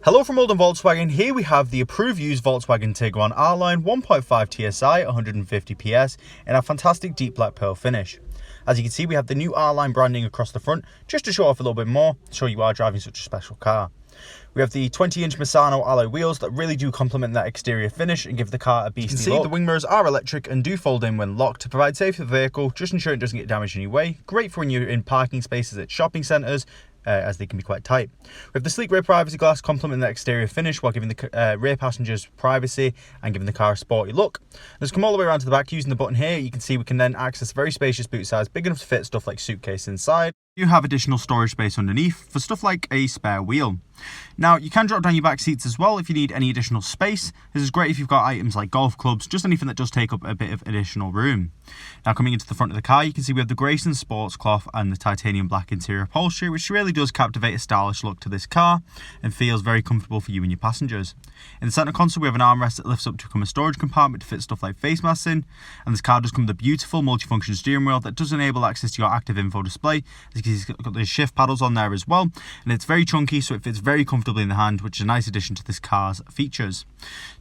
Hello from Oldham Volkswagen. Here we have the approved used Volkswagen Tiguan R-Line 1.5 TSI 150 PS in a fantastic deep black pearl finish. As you can see, we have the new R-Line branding across the front, just to show off a little bit more, show you are driving such a special car. We have the 20-inch Misano alloy wheels that really do complement that exterior finish and give the car a beastly look. You can see the wing mirrors are electric and do fold in when locked to provide safety for the vehicle, just ensure it doesn't get damaged in any way. Great for when you're in parking spaces at shopping centres, as they can be quite tight. We have the sleek rear privacy glass complementing the exterior finish while giving the rear passengers privacy and giving the car a sporty look. Let's come all the way around to the back using the button here. You can see we can then access a very spacious boot size, big enough to fit stuff like suitcase inside. You have additional storage space underneath for stuff like a spare wheel. Now, you can drop down your back seats as well if you need any additional space. This is great if you've got items like golf clubs, just anything that does take up a bit of additional room. Now, coming into the front of the car, you can see we have the Grayson sports cloth and the titanium black interior upholstery, which really does captivate a stylish look to this car and feels very comfortable for you and your passengers. In the centre console, we have an armrest that lifts up to become a storage compartment to fit stuff like face masks in, and this car does come with a beautiful multifunction steering wheel that does enable access to your active info display. As you can see, it's got the shift paddles on there as well, and it's very chunky, so it fits very comfortably in the hand, which is a nice addition to this car's features.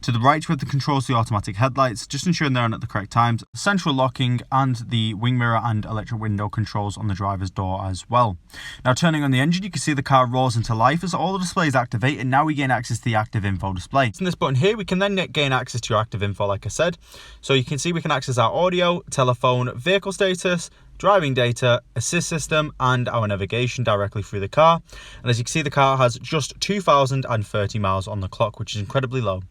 To the right, we have the controls to the automatic headlights, just ensuring they're on at the correct times, central locking, and the wing mirror and electric window controls on the driver's door as well. Now, turning on the engine, you can see the car roars into life as all the displays activate, and now we gain access to the active info display. In this button here, we can then gain access to your active info, like I said. So you can see we can access our audio, telephone, vehicle status, driving data, assist system, and our navigation directly through the car. And as you can see, the car has just 2,030 miles on the clock, which is incredibly low.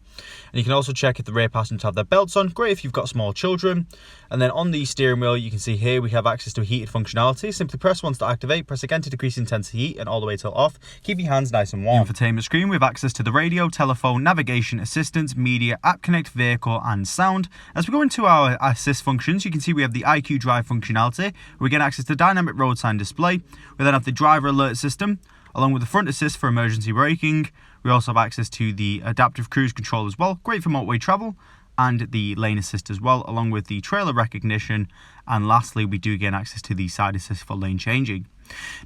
And you can also check if the rear passengers have their belts on. Great if you've got small children. And then on the steering wheel, you can see here we have access to heated functionality. Simply press once to activate, press again to decrease intensity heat, and all the way till off. Keep your hands nice and warm. Infotainment screen, we have access to the radio, telephone, navigation, assistance, media, app connect, vehicle, and sound. As we go into our assist functions, you can see we have the IQ Drive functionality. We get access to dynamic road sign display. We then have the driver alert system, along with the front assist for emergency braking. We also have access to the adaptive cruise control as well, great for motorway travel, and the lane assist as well, along with the trailer recognition. And lastly, we do gain access to the side assist for lane changing.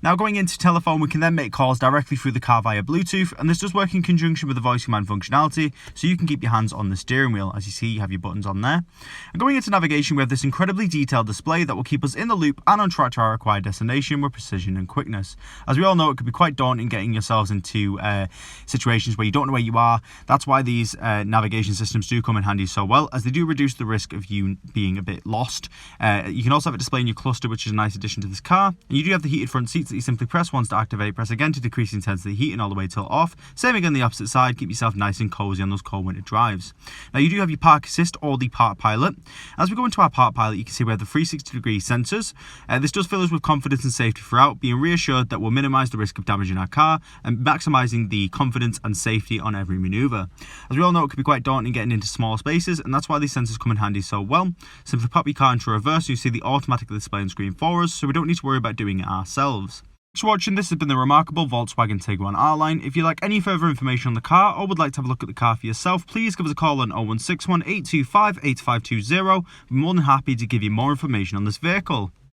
Now, going into telephone, we can then make calls directly through the car via Bluetooth, and this does work in conjunction with the voice command functionality, so you can keep your hands on the steering wheel. As you see, you have your buttons on there. And going into navigation, we have this incredibly detailed display that will keep us in the loop and on track to our required destination with precision and quickness. As we all know, it can be quite daunting getting yourselves into situations where you don't know where you are. That's why these navigation systems do come in handy so well, as they do reduce the risk of you being a bit lost. You can also have it display in your cluster, which is a nice addition to this car. And you do have the heated front seats that you simply press once to activate, press again to decrease intensity heating all the way till off. Same again the opposite side, keep yourself nice and cozy on those cold winter drives. Now, you do have your park assist or the park pilot. As we go into our park pilot, you can see we have the 360-degree sensors. This does fill us with confidence and safety throughout, being reassured that we'll minimise the risk of damaging our car and maximising the confidence and safety on every manoeuvre. As we all know, it can be quite daunting getting into small spaces, and that's why these sensors come in handy so well. Simply pop your car into reverse, so you see the automatic display on screen for us, so we don't need to worry about doing it ourselves. Thanks for watching. This has been the remarkable Volkswagen Tiguan R-Line. If you'd like any further information on the car or would like to have a look at the car for yourself, please give us a call on 0161 825 8520. We're more than happy to give you more information on this vehicle.